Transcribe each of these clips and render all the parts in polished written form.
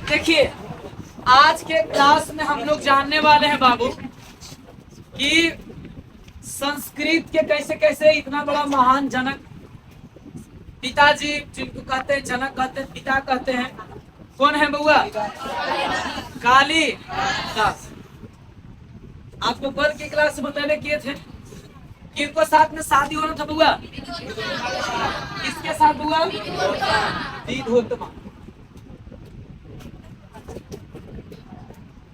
देखिए, आज के क्लास में हम लोग जानने वाले हैं बाबू कि संस्कृत के कैसे कैसे इतना बड़ा महान जनक पिताजी, जिनको कहते हैं जनक कहते हैं, पिता कहते हैं, कौन है बउआ? कालिदास। आपको कल की क्लास में बताने किए थे कि इनको साथ में शादी होना था बउआ। किसके साथ बउआ? विधोत्मा।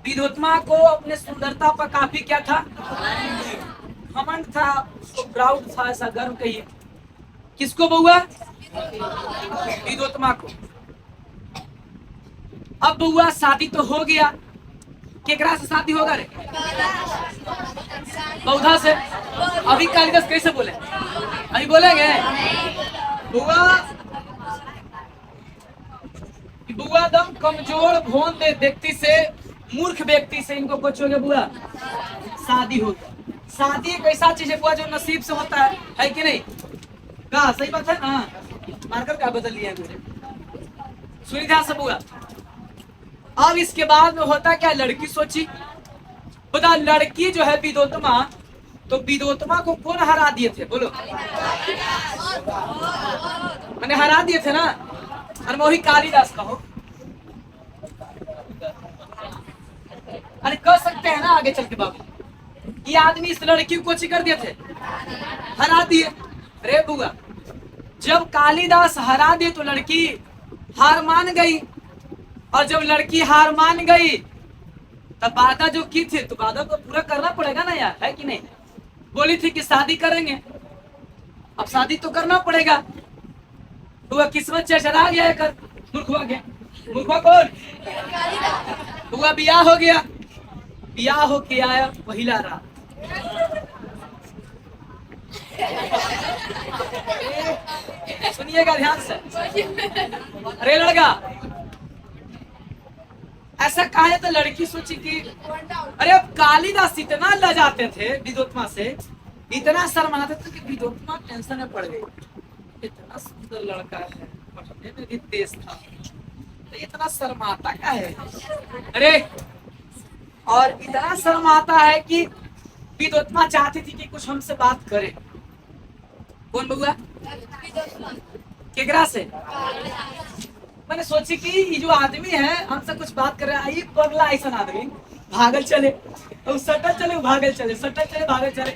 विधोत्मा को अपने सुंदरता पर काफी क्या था? घमंड था, उसको प्राउड था, ऐसा गर्व कहिए। किसको बउआ? विधोत्मा को। अब बउआ शादी तो हो गया, केकरा से शादी होगा रे? बौद्धा से। अभी कालिदास कैसे बोले? अभी बोलेंगे बुआ दम कमजोर भोन दे व्यक्ति से, मूर्ख व्यक्ति से इनको कुछ हो गया बुआ, शादी हो गया। शादी एक ऐसा चीज है बुआ जो नसीब से होता है कि नहीं? कहा सही बात है ना? मार्कर का बदल लिया मेरे, सुनी ध्यान से बुआ। अब इसके बाद में होता क्या? लड़की सोची, बता लड़की जो है विधोत्मा, तो विधोत्मा को कौन हरा दिए थे? बोलो। मैंने हरा दिए थे ना, और वही कालिदास का हो। अरे कह सकते हैं ना आगे चल के बाबू, ये आदमी इस लड़की को कर दिए थे, हरा दिए। रे बुआ, जब कालिदास हरा दिए तो लड़की हार मान गई, और जब लड़की हार मान गई तब वादा जो की थी, तो वादा तो पूरा करना पड़ेगा ना यार, है कि नहीं? बोली थी कि शादी करेंगे, अब शादी तो करना पड़ेगा। हुआ किस्मत चरचरा गया कर, मूर्खवा गया। मूर्खवा कौन? हुआ बियाह हो गया, बियाह हो के आया पहिला रात। सुनिएगा ध्यान से। अरे लड़का, ऐसा कहा है तो लड़की सोची कि अरे अब कालिदास इतना लजाते थे विधोत्मा से, इतना शर्माते थे कि विधोत्मा टेंशन में पड़ गई। इतना सुंदर लड़का है, पढ़ने में भी तेज था, तो इतना शर्माता क्या है? अरे और इतना शर्माता है कि विधोत्मा चाहती थी कि कुछ हमसे बात करे। कौन बउआ? केकरा से? मैंने सोची कि ये जो आदमी है हमसे कुछ बात कर रहा है, ये पगला ऐसा आदमी भागल चले, तो सटल चले भागल चले, सटल चले भागल चले।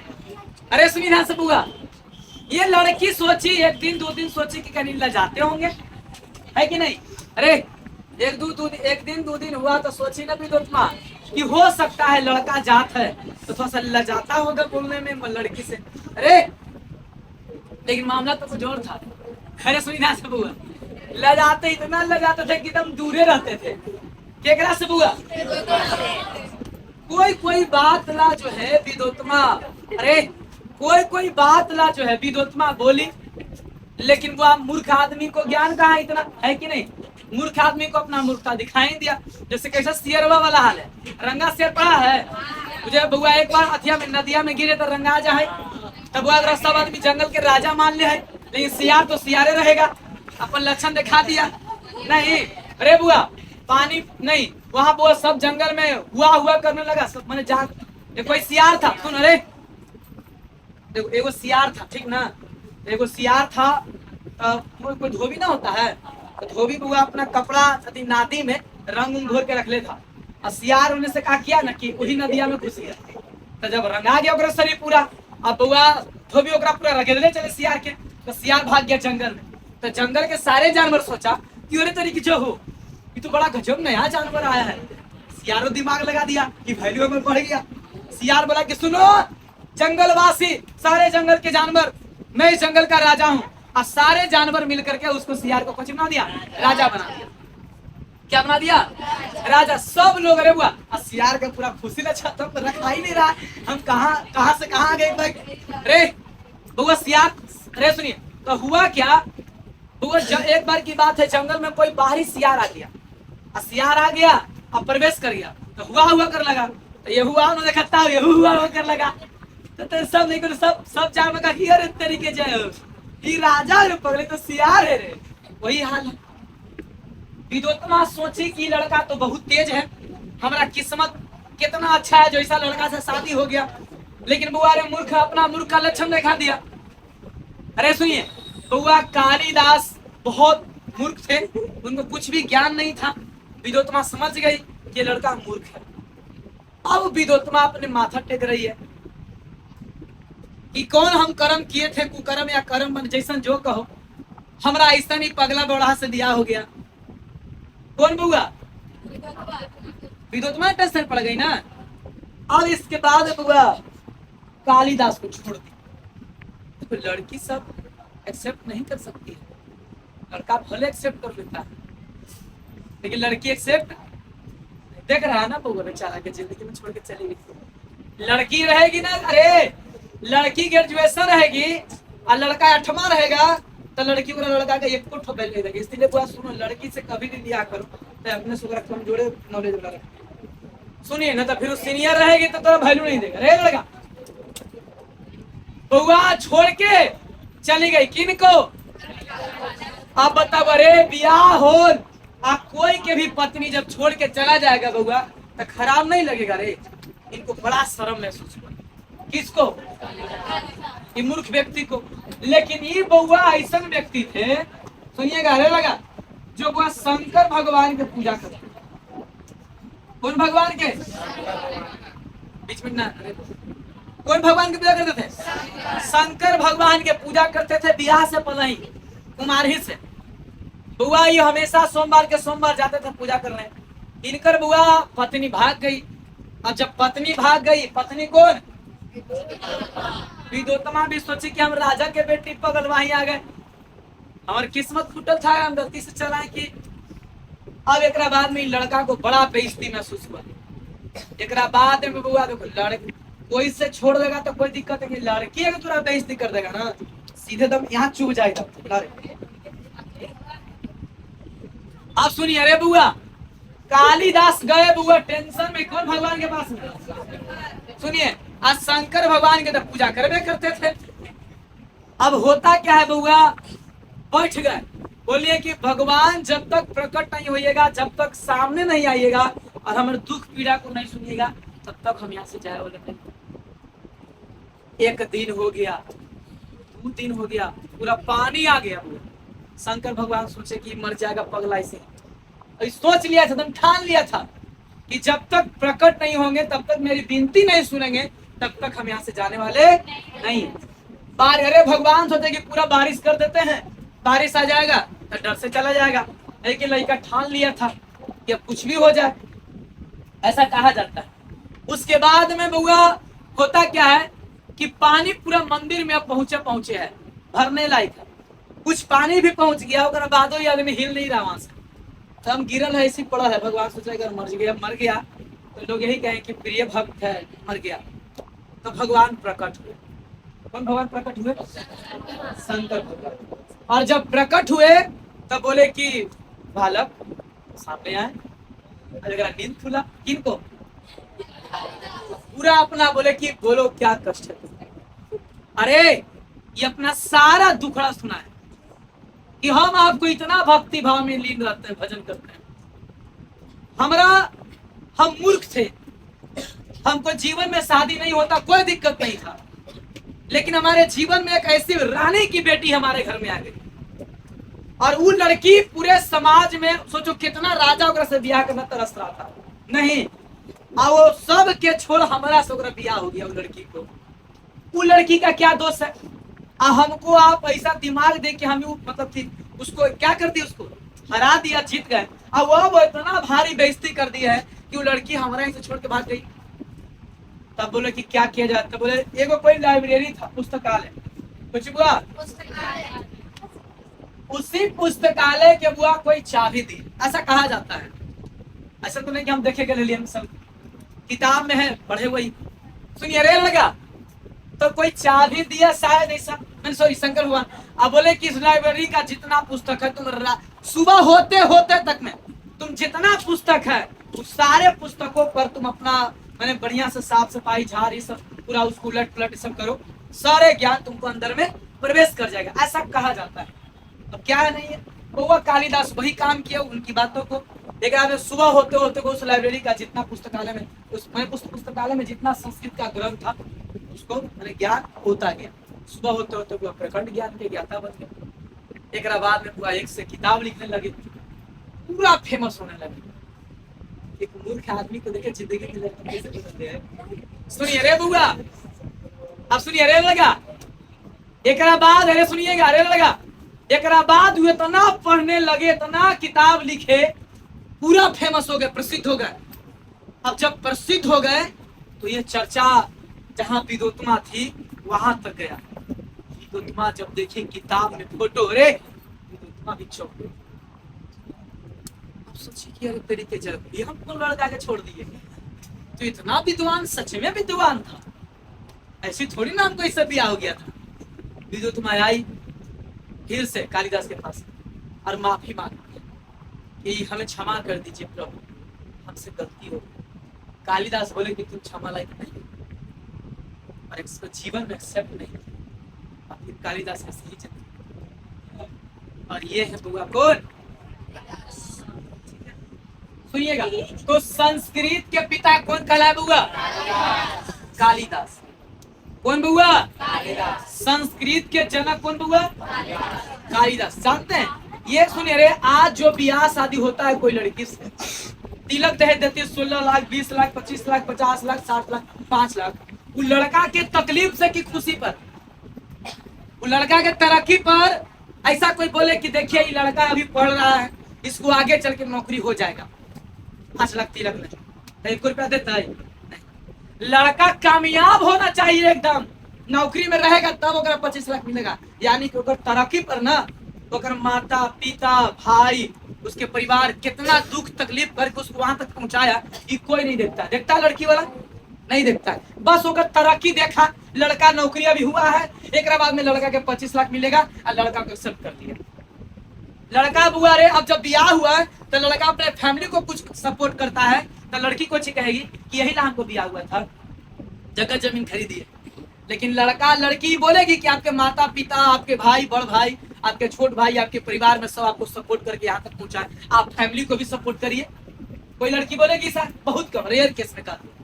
अरे सुनी ना सब बुआ, ये लड़की सोची एक दिन दो दिन सोची कि कहीं लजाते होंगे, है कि नहीं? अरे एक दिन दो दिन हुआ तो सोची ना विधोत्मा कि हो सकता है लड़का जात है तो थोड़ा सा लजाता होगा बोलने में लड़की से। अरे लेकिन मामला तो कुछ और था। अरे सुनी ना सब बुआ, लजाते इतना लजाते थे कि एकदम दूरे रहते थे। केकरा से बुआ? कोई बात ला जो है विधोत्मा, अरे कोई बात ला जो है विधोत्मा बोली, लेकिन वो मूर्ख आदमी को ज्ञान कहाँ इतना, है कि नहीं? मूर्ख आदमी को अपना मूर्खता दिखाई दिया। जैसे कैसा शेरवा वाला हाल है, रंगा शेर पड़ा है मुझे बुआ, एक बार अथिया में नदिया में गिरे तो रंगा जाए, तब वो सब आदमी जंगल के राजा मान ले है, लेकिन सियार तो सियारे रहेगा। अपन लक्षण दिखा दिया नहीं। अरे बुआ पानी नहीं, वहां बुआ सब जंगल में हुआ करने लगा सब, मैंने जान कोई सियार था। सुन, अरे देखो एगो सियार था, ठीक ना? एगो सियार था, कोई धोबी ना होता है, तो धोबी बुआ अपना कपड़ा नादी में रंग घोर के रख ले था, और सियार उन्हें से कहा किया ना कि वही नदिया में घुस गया। तो जब रंगा गया ओकरा शरीर पूरा, अब बुआ धोबी ओकरा पूरा रगड़ले चले सियार के, तो सियार भाग गया जंगल में। तो जंगल के सारे जानवर सोचा कि अरे तरीके जो हो, ये तो बड़ा गजब नया जानवर आया है। सियारो दिमाग लगा दिया कि वैल्यू में बढ़ गया। सियार बोला कि सुनो जंगलवासी, सारे जंगल के जानवर, मैं इस जंगल का राजा हूँ। और सारे जानवर मिलकर के उसको सियार को कुछ बना दिया, राजा बना दिया। क्या बना दिया? राजा। सब लोग अरे हुआ, और सियार का पूरा खुशी न छत पर रखा ही नहीं रहा, हम कहाँ से कहाँ आ गए भाई। अरे बुआ सियार, अरे सुनिए तो हुआ क्या बुआ, एक बार की बात है, जंगल में कोई बाहरी सियार आ गया, और सियार आ गया और प्रवेश कर गया, तो हुआ कर लगा, तो ये हुआ उन्होंने देखता ये हुआ कर लगा, तो सब नहीं कर सब जानवर का अरे तरीके जय हो, ये राजा है पगले तो सियार है रे, वही हाल है। विदोत्मा सोची कि लड़का तो बहुत तेज है, हमारा किस्मत कितना अच्छा है जो ऐसा लड़का से शादी हो गया। लेकिन बुआ रे मूर्ख अपना मूर्ख का लक्षण दिखा दिया। अरे सुनिए, बुआ कालिदास बहुत मूर्ख थे, उनको कुछ भी ज्ञान नहीं था। विदोत्मा समझ गई कि लड़का मूर्ख है। अब विदोत्मा अपने माथा टेक रही है कि कौन हम कर्म किए थे, कुकर्म या कर्म बन जैसन जो कहो, हमरा ऐसा नहीं पगला बौड़ा से दिया हो गया। कौन बुआ? विदोत्मा टेंशन पड़ गई ना। और इसके बाद बुआ कालिदास को छोड़ दी। तो लड़की सब एक्सेप्ट नहीं कर सकती है, लड़का भले एक्सेप्ट कर लेता है लेकिन लड़की एक्सेप्ट देख रहा है ना बुआ, बेचारा के जिंदगी में छोड़ के चली गई। लड़की रहेगी ना, अरे लड़की ग्रेजुएशन रहेगी और लड़का 8वां रहेगा तो लड़की को लड़का का एक को बैल नहीं देगी। इसलिए बुआ सुनो, लड़की से कभी भी लिया करो तो अपने से कमजोरे नॉलेज वाला रखो। सुनिए ना, तो फिर सीनियर रहेगी तो तेरा वैल्यू नहीं देगा। रे लड़का बुआ छोड़ के चली गई किनको? आप बताओ, अरे बियाह हो आप कोई के भी पत्नी जब छोड़ के चला जाएगा बुआ तो खराब नहीं लगेगा? रे इनको बड़ा शर्म महसूस हुआ। किसको? ये मूर्ख व्यक्ति को। लेकिन ये बुआ ऐसा व्यक्ति थे, सुनिएगा अरे लगा, जो बुआ शंकर भगवान की पूजा करते। कौन भगवान के? बीच में ना, कौन भगवान की पूजा करते थे? शंकर भगवान के पूजा करते थे। ब्याह से पहले ही कुमारी से बुआ ये हमेशा सोमवार के सोमवार जाते थे पूजा करने। इनकर बुआ पत्नी भाग गई। अब जब पत्नी भाग गई, पत्नी कौन? विदोत्मा भी सोची कि हम राजा के बेटी पगल वहीं आ गए, हमारी किस्मत फुटल था, हम गलती से चलाए कि। अब एक बाद में लड़का को बड़ा बेइज्जती महसूस हुआ। एक बाद में बुआ देखो, लड़की कोई से छोड़ देगा तो कोई दिक्कत नहीं, लड़की अगर तुरा बेइज्जती कर देगा ना सीधे दम यहाँ चुभ जाएगा। अब सुनिए, अरे बुआ कालिदास गए बुआ टेंशन में, कौन भगवान के पास में? सुनिए, आज शंकर भगवान के तो पूजा करबे करते थे। अब होता क्या है बुआ, बैठ गए, बोलिए कि भगवान जब तक प्रकट नहीं होइएगा, जब तक सामने नहीं आइएगा और हमारे दुख पीड़ा को नहीं सुनिएगा, तब तक हम यहाँ से जाए वाले नहीं। एक दिन हो गया, 2 दिन हो गया, पूरा पानी आ गया बुआ। शंकर भगवान सोचे कि मर जाएगा पगला ऐसे। सोच लिया था, तुम ठान लिया था कि जब तक प्रकट नहीं होंगे, तब तक मेरी विनती नहीं सुनेंगे, तब तक हम यहाँ से जाने वाले नहीं। अरे भगवान सोचे कि पूरा बारिश कर देते हैं, बारिश आ जाएगा तो डर से चला जाएगा। लेकिन लड़का ठान लिया था कि अब कुछ भी हो जाए, ऐसा कहा जाता है। उसके बाद में बुआ होता क्या है कि पानी पूरा मंदिर में अब पहुंचे है, भरने लायक है। कुछ पानी भी पहुंच गया, उसके बाद ही आदमी हिल नहीं रहा वहां से, तो हम गिरल है, ऐसी पड़ा है। भगवान सोचा अगर मर गया तो लोग यही कहें कि प्रिय भक्त है, मर गया। तो भगवान प्रकट हुए। कौन भगवान प्रकट हुए? शंकर भगवान। और जब प्रकट हुए तब बोले कि बालक सामने आए। अगर नींद खुला किनको? पूरा अपना बोले कि बोलो क्या कष्ट है। अरे ये अपना सारा दुखड़ा सुना है कि हम आपको इतना भक्ति भाव में लीन रहते हैं, भजन करते हैं। हम मूर्ख थे, हमको जीवन में शादी नहीं होता, कोई दिक्कत नहीं था, लेकिन हमारे जीवन में एक ऐसी रानी की बेटी हमारे घर में आ गई। और वो लड़की पूरे समाज में सोचो कितना राजा वगैरह से ब्याह करना तरस रहा था, नहीं, और वो सब के छोड़ हमारा से ब्याह हो गया। वो लड़की को, वो लड़की का क्या दोष है? हमको आप ऐसा दिमाग दे के हम मतलब कि उसको क्या कर दिया, उसको हरा दिया, जीत गए। और वो इतना भारी बेइज्जती कर दी है कि वो लड़की हमारे यहाँ से छोड़ के भाग गई। तब बोले कि क्या किया जाए? तब बोले एगो कोई लाइब्रेरी था, पुस्तकालय, कुछ बुआ उसी पुस्तकालय के बुआ कोई चाबी दी, ऐसा कहा जाता है। ऐसा तो नहीं कि हम देखे के लिए, हम सब किताब में है, पढ़े वही। सुनिए, रेल लगा तो कोई चाबी दिया शायद, ऐसा सॉरी शंकर भगवान। अब बोले कि इस लाइब्रेरी का जितना पुस्तक है, तुम सुबह होते होते तक में तुम जितना पुस्तक है उस सारे पुस्तकों पर तुम अपना मैंने बढ़िया से साफ सफाई झाड़ ये सब पूरा उसको उलट पलट सब करो, सारे ज्ञान तुमको अंदर में प्रवेश कर जाएगा, ऐसा कहा जाता है। अब क्या है नहीं है, बउआ कालिदास वही काम किया उनकी बातों को। एक आदमी सुबह होते होते उस लाइब्रेरी का जितना पुस्तकालय में पुस्तकालय में जितना संस्कृत का ग्रंथ था उसको मैंने ज्ञान होता गया। सुबह होते होते वो प्रखंड ज्ञान के ज्ञाता बन गया। एक बाद में पूरा एक से किताब लिखने लगे, पूरा फेमस होने लगे। एक मूर्ख आदमी को देखे जिंदगी कैसे बदलते हैं। सुनिए रे बुआ, अब सुनिए रे लगा। एक बाद अरे सुनिएगा, अरे लगा। एक बाद वो इतना पढ़ने लगे, इतना किताब लिखे, पूरा फेमस हो गए, प्रसिद्ध हो गए। अब जब प्रसिद्ध हो गए तो ये चर्चा जहां विदोत्मा थी वहां तक गया। विदोत्मा जब देखे किताब में फोटो, अरे विदोत्मा भी चौंक गए। अब सोची कि अरे तेरी के जब ये हमको लड़का के छोड़ दिए, तो इतना विद्वान सच में विद्वान था, ऐसी थोड़ी ना हमको इससे ब्याह हो गया था। विदोत्मा आई फिर से कालिदास के पास और माफी मांगी कि हमें क्षमा कर दीजिए प्रभु, हमसे गलती हो गई। कालिदास बोले कि तुम क्षमा लायक नहीं और इसको जीवन में एक्सेप्ट नहीं। और फिर कालिदास ने सही जिंदगी, और ये है बुआ कौन? सुनिएगा, तो संस्कृत के पिता कौन कहलाए बुआ? कालिदास। कौन बुआ? संस्कृत के जनक कौन बुआ? कालिदास। जानते हैं ये सुनिए रे, आज जो ब्याह शादी होता है कोई लड़की से, तिलक दहेज देती है 16 लाख 20 लाख 25 लाख 50 लाख 60 लाख 5 लाख, वो लड़का के तकलीफ से कि खुशी पर, वो लड़का के तरक्की पर। ऐसा कोई बोले कि देखिए ये लड़का अभी पढ़ रहा है, इसको आगे चल के नौकरी हो जाएगा, 5 लाख तिलक नहीं, 1 रुपया देता है नहीं। लड़का कामयाब होना चाहिए, एकदम नौकरी में रहेगा तब ओकरा 25 लाख मिलेगा। यानी कि ओकर तरक्की पर ना, ओकर माता पिता भाई उसके परिवार कितना दुख तकलीफ करके उसको वहां तक पहुंचाया, ये कोई नहीं देखता। देखता लड़की वाला नहीं देखता है, बस ओकर तरक्की देखा। लड़का नौकरी अभी हुआ है, एक बाद में लड़का के 25 लाख मिलेगा और लड़का को एक्सेप्ट कर दिया। लड़का बुआ रे, अब जब ब्याह हुआ है तो लड़का अपने फैमिली को कुछ सपोर्ट करता है, तो लड़की को अच्छी कहेगी कि यही ना हमको ब्याह हुआ था, जगह जमीन खरीदी है। लेकिन लड़का लड़की बोलेगी कि आपके माता पिता, आपके भाई, बड़ भाई, आपके छोट भाई, आपके परिवार में सब आपको सपोर्ट करके यहाँ तक पहुंचाए, आप फैमिली को भी सपोर्ट करिए। कोई लड़की बोलेगी सर, बहुत कम, रेयर केस में कहते।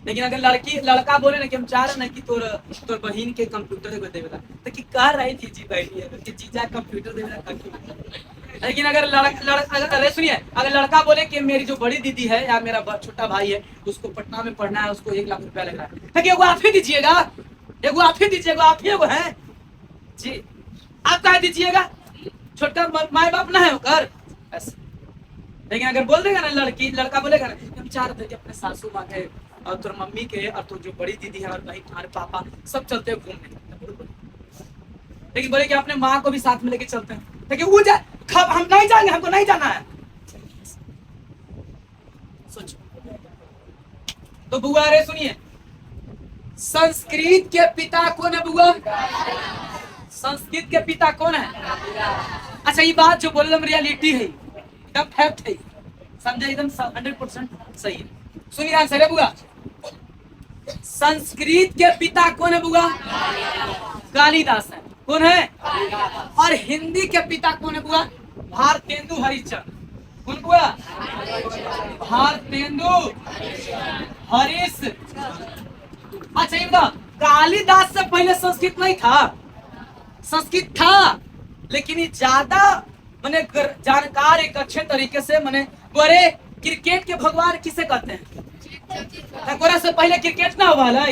लेकिन अगर लड़का बोले ना कि हम चाह रहे ना कि तोर बहन के कंप्यूटर को देवेला, तो कि कह रही थी जी बहन कि जीजा कंप्यूटर देवेला। लेकिन अगर सुनिए, अगर लड़का बोले कि मेरी जो बड़ी दीदी है या मेरा छोटा भाई है उसको पटना में पढ़ना है, उसको 1 लाख रुपया लग रहा है, तो एगो आप ही दीजिएगा, एगो आप ही दीजिएगा, आप ही एगो है जी, आप कह दीजिएगा, छोटा माए बाप ना है होकर ऐसे। लेकिन अगर बोल देगा ना लड़का बोलेगा ना हम चाह रहे थे कि अपने सासू माँ के और तुम मम्मी के और तो जो बड़ी दीदी है और भाई तुम्हारे पापा सब चलते हैं घूमने, लेकिन बोले कि अपने माँ को भी साथ में लेके चलते हैं, लेकिन वो हम नहीं जाएंगे, हमको नहीं जाना है। सोचो तो बुआ रे सुनिए, संस्कृत के पिता कौन है बुआ? संस्कृत के पिता कौन है? अच्छा ये बात जो बोल रहे हम रियलिटी है, एकदम फैक्ट है, समझे, एकदम 100% सही है। सुनिए आंसर है बुआ, संस्कृत के पिता कौन है बुआ? कालिदास है। कौन है? और हिंदी के पिता कौन है बुआ? भारतेंदु हरिश्चंद्र। कौन बुआ? भारतेंदु हरीश। अच्छा ये बताओ, कालिदास से पहले संस्कृत नहीं था? संस्कृत था, लेकिन ये ज्यादा मैंने जानकार एक अच्छे तरीके से मैंने बोले क्रिकेट के भगवान किसे कहते हैं? टकोरा से पहले क्रिकेट ना हुआ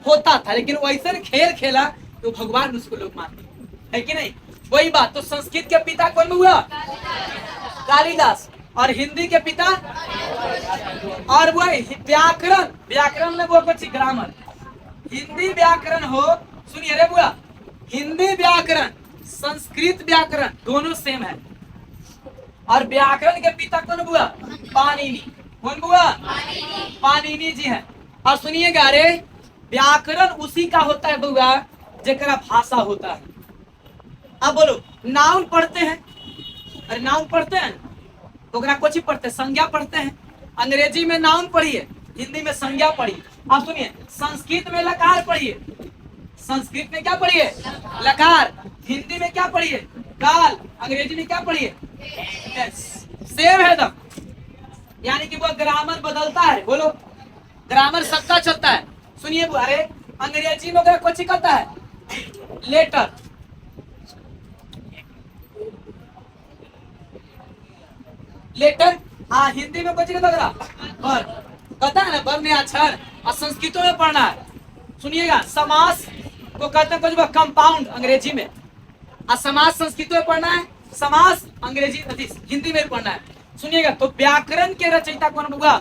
होता था, लेकिन वैसे खेल खेला तो भगवान उसको लोग मानते है कि नहीं? वही बात। तो संस्कृत के पिता कौन हुआ? कालिदास। और हिंदी के पिता? और वो व्याकरण में वो कुछ ग्रामर, हिंदी व्याकरण हो, सुनिए रे बुआ, हिंदी व्याकरण संस्कृत व्याकरण दोनों सेम है। और व्याकरण के पिता कौन बुआ? पाणिनि। कौन बुआ? पाणिनि जी है। और सुनिएगा रे, व्याकरण उसी का होता है बुआ जेकरा भाषा होता है। अब बोलो, नाउन पढ़ते हैं, अरे नाउन पढ़ते हैं तो कुछ पढ़ते हैं, संज्ञा पढ़ते हैं। अंग्रेजी में नाउन पढ़िए, हिंदी में संज्ञा पढ़िए। अब सुनिए, संस्कृत में लकार पढ़िए, संस्कृत में क्या पढ़िए? लकार। हिंदी में क्या पढ़िए? काल, अंग्रेजी में क्या पढ़िए? सेम है दम, यानी कि वो ग्रामर बदलता है। बोलो, ग्रामर सबका चलता है। सुनिए, अरे अंग्रेजी में अगर कुछ कहता है लेटर, लेटर, हाँ हिंदी में कुछ कहता है कहता है ना वर्ण या अक्षर, और संस्कृतों में पढ़ना है। सुनिएगा, समास को कहते हैं कुछ कंपाउंड अंग्रेजी में, और समास संस्कृतों में पढ़ना है, समास अंग्रेजी हिंदी में पढ़ना है। सुनिएगा, तो व्याकरण के रचयिता कौन होगा?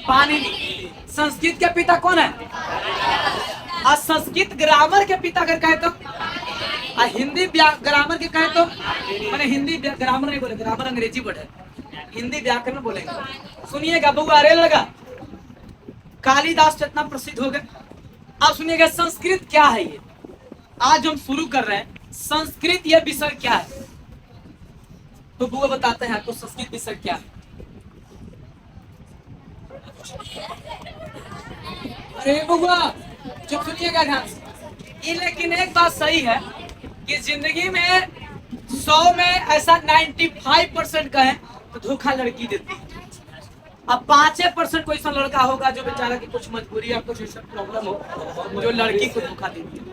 पाणिनि। संस्कृत के पिता कौन है? और संस्कृत ग्रामर के पिता अगर कहे तो, और हिंदी ग्रामर के कहे तो, मैंने हिंदी ग्रामर नहीं बोले, ग्रामर अंग्रेजी वर्ड है, हिंदी व्याकरण बोलेंगे। सुनिएगा बउआ, अरे लगा कालिदास तो इतना प्रसिद्ध हो गए। अब सुनिएगा, संस्कृत क्या है ये, आज हम शुरू कर रहे हैं। संस्कृत ये विषय क्या है, तो बुआ बताते हैं आपको संस्कृत विषय क्या है। अरे बुआ जो सुनिएगा ध्यान से, ये लेकिन एक बात सही है कि जिंदगी में 100 में ऐसा 95% कहें तो धोखा लड़की देती है। अब 5% कोई ऐसा लड़का होगा जो बेचारा की कुछ मजबूरी या कुछ ऐसा प्रॉब्लम हो जो लड़की को धोखा देती है।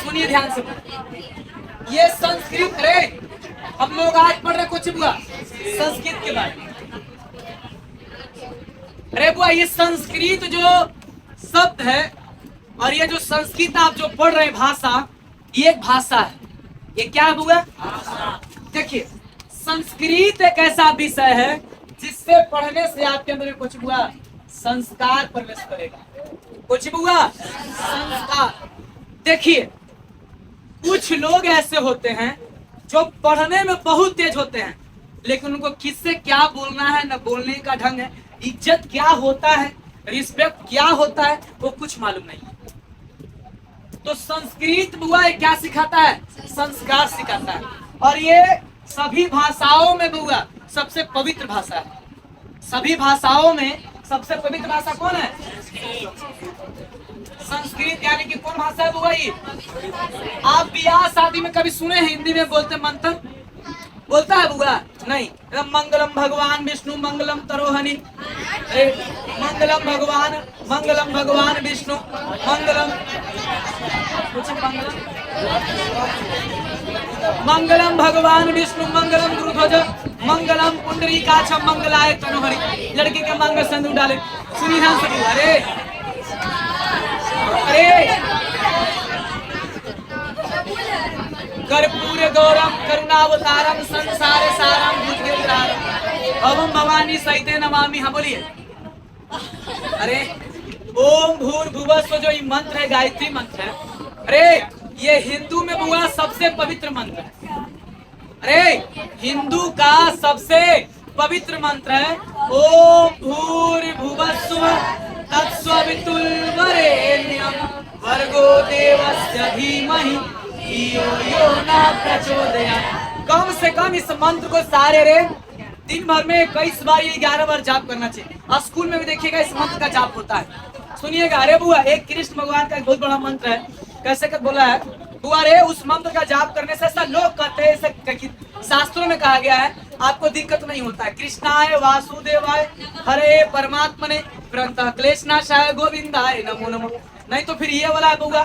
सुनिए ध्यान से, ये संस्कृत रे, हम लोग आज पढ़ रहे कुछ बुआ संस्कृत के बारे में। अरे बुआ, ये संस्कृत जो शब्द है और ये जो संस्कृत आप जो पढ़ रहे भाषा, ये एक भाषा है। ये क्या है बुआ? देखिए, संस्कृत एक ऐसा विषय है जिससे पढ़ने से आपके अंदर कुछ हुआ संस्कार प्रवेश करेगा। कुछ हुआ संस्कार। देखिए, कुछ लोग ऐसे होते हैं जो पढ़ने में बहुत तेज होते हैं, लेकिन उनको किससे क्या बोलना है, न बोलने का ढंग है, इज्जत क्या होता है, रिस्पेक्ट क्या होता है, वो कुछ मालूम नहीं है। तो संस्कृत बुआ क्या सिखाता है? संस्कार सिखाता है। और ये सभी भाषाओं में बुआ सबसे पवित्र भाषा है। सभी भाषाओं में सबसे पवित्र भाषा कौन है? संस्कृत। यानी कि कौन भाषा है बुआ ये? आप ब्याह शादी में कभी सुने हैं हिंदी में बोलते मंत्र? बोलता है बुआ? नहीं। मंगलम भगवान विष्णु मंगलम तरोहनी, मंगलम भगवान विष्णु मंगलम मंगलम भगवान विष्णु मंगलम गुरुध्वज मंगलम पुंडरीकाक्षम मंगलाय तनोहरि। लड़के के मांग में सिंदूर डाले। सुनिए ध्यान से, अरे कर्पूर गौरम करुणावतारम संसार सारम भुजगेन्द्रारम भवम भवानी सहिते नमामि। हाँ बोलिए। अरे ओम भूर्भुवस्व जो ये मंत्र है, गायत्री मंत्र है, अरे ये हिंदू में बुआ सबसे पवित्र मंत्र है। अरे हिंदू का सबसे पवित्र मंत्र है ओम भूर्भुवस्व तत्सवितुर्वरेण्यं भर्गो देवस्य धीमहि धियो यो न प्रचोदयात्। कम से कम इस मंत्र को सारे रे दिन भर में 21 बार, ये 11 बार जाप करना चाहिए। और स्कूल में भी देखिएगा इस मंत्र का जाप होता है। सुनिएगा, अरे बुआ एक कृष्ण भगवान का एक बहुत बड़ा मंत्र है, कैसे कर बोला है बुआ रे, उस मंत्र का जाप करने से ऐसा लोग कहते हैं, ऐसे शास्त्रों में कहा गया है आपको दिक्कत नहीं होता है। कृष्णाय वासुदेवाय हरे परमात्मने प्रणतः क्लेशनाशाय गोविंदाय नमो नमो। नहीं तो फिर ये वाला है बुआ,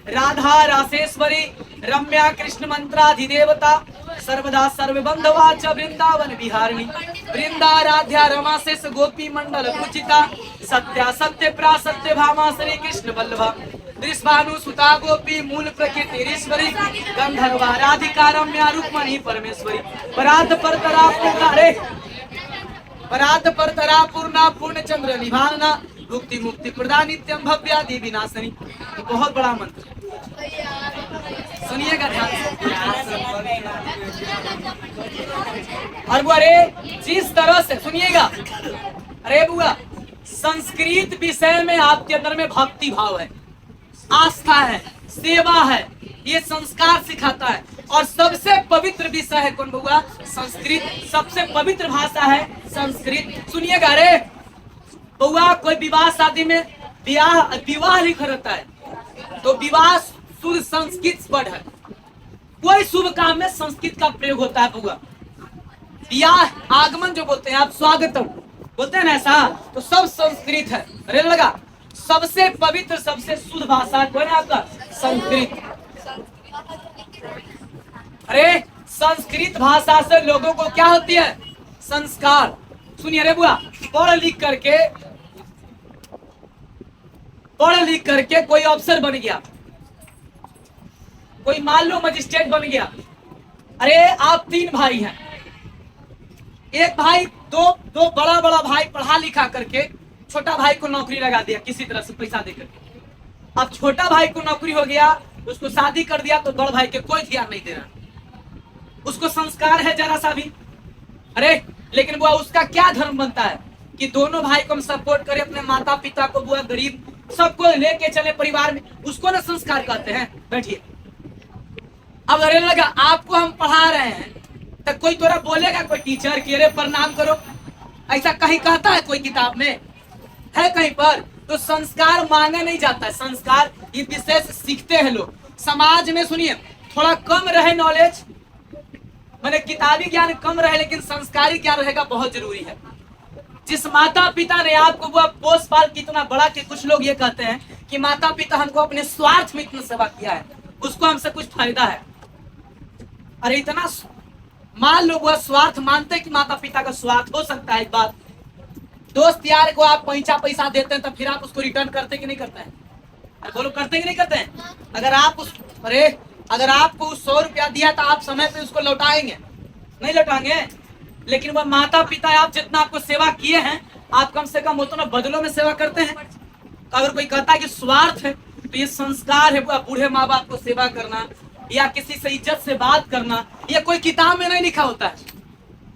राधा रासेश्वरी रम्या कृष्ण मंत्राधिदेवता सर्वदा सर्वबंधवा च वृंदावन विहारिणी वृंदाराध्या रमा शेष गोपी मंडल पूजिता सत्या सत्य प्रासत्य भामा श्री कृष्ण वल्लभा दृश्भानु सुता गोपी मूल प्रकृति ईश्वरी गंधर्वा राधिका रम्या रुक्मणी परमेश्वरी पराध परतरा पूर्णा रे पराध परतरा पूर्णा पूर्ण चंद्र निभाना मुक्ति मुक्ति प्रदान नित्यम भव्यादि विनाशनी। तो बहुत बड़ा मंत्र, सुनिएगा ध्यान से। और बुआ रे जिस तरह से सुनिएगा, अरे बुआ संस्कृत विषय में आपके अंदर में भक्ति भाव है, आस्था है, सेवा है, ये संस्कार सिखाता है। और सबसे पवित्र विषय है कौन बुआ? संस्कृत। सबसे पवित्र भाषा है संस्कृत। सुनिएगा, अरे बुआ कोई विवाह शादी में विवाह लिखा रहता है तो विवाह शुद्ध संस्कृत वर्ड है। कोई शुभ काम में संस्कृत का प्रयोग होता है बुआ। या आगमन जो बोलते हैं आप, स्वागतम बोलते हैं ना ऐसा, तो सब संस्कृत है। अरे लगा, सबसे पवित्र सबसे शुद्ध भाषा कौन है आपका? संस्कृत। अरे संस्कृत भाषा से लोगों को क्या होती है? संस्कार। सुनिए रे बुआ, पढ़ लिख करके कोई अफसर बन गया, कोई मान लो मजिस्ट्रेट बन गया। अरे आप 3 भाई हैं, एक भाई दो बड़ा भाई पढ़ा लिखा करके छोटा भाई को नौकरी लगा दिया किसी तरह से पैसा देकर। अब छोटा भाई को नौकरी हो गया, उसको शादी कर दिया, तो बड़ भाई के कोई ध्यान नहीं दे रहा, उसको संस्कार है जरा सा भी। अरे लेकिन बुआ उसका क्या धर्म बनता है कि दोनों भाई को हम सपोर्ट करें, अपने माता पिता को, बुआ गरीब सबको लेके चले परिवार में, उसको ना संस्कार कहते हैं। बैठिए। अब अरे लगा आपको हम पढ़ा रहे हैं तो कोई तोरा बोलेगा, कोई टीचर कि अरे प्रणाम करो, ऐसा कहीं कहता है कोई किताब में है कहीं पर? तो संस्कार मांगा नहीं जाता है। संस्कार ये विशेष सीखते हैं लोग समाज में। सुनिए, थोड़ा कम रहे नॉलेज, माने किताबी ज्ञान कम रहे, लेकिन संस्कारी ज्ञान रहेगा बहुत जरूरी है। जिस माता पिता ने आपको वो पोस पाल कितना बड़ा कि कुछ लोग ये कहते हैं कि माता पिता हमको अपने स्वार्थ में इतना सेवा किया है, उसको हमसे कुछ फायदा है। अरे इतना मान लो वो स्वार्थ मानते हैं कि माता पिता का स्वार्थ हो सकता है। एक बात, दोस्त यार को आप पैसा देते हैं तो फिर आप उसको रिटर्न करते कि नहीं करते हैं? अरे बोलो, करते कि नहीं करते हैं? अगर आपको 100 रुपया दिया तो आप समय पे उसको लौटाएंगे? नहीं लौटाएंगे। लेकिन वह माता पिता आप जितना आपको सेवा किए हैं, आप कम से कम उतना बदलों में सेवा करते हैं। तो अगर कोई कहता है कि स्वार्थ है, तो ये संस्कार है बूढ़े माँ बाप को सेवा करना या किसी से इज्जत से बात करना, ये कोई किताब में नहीं लिखा होता है।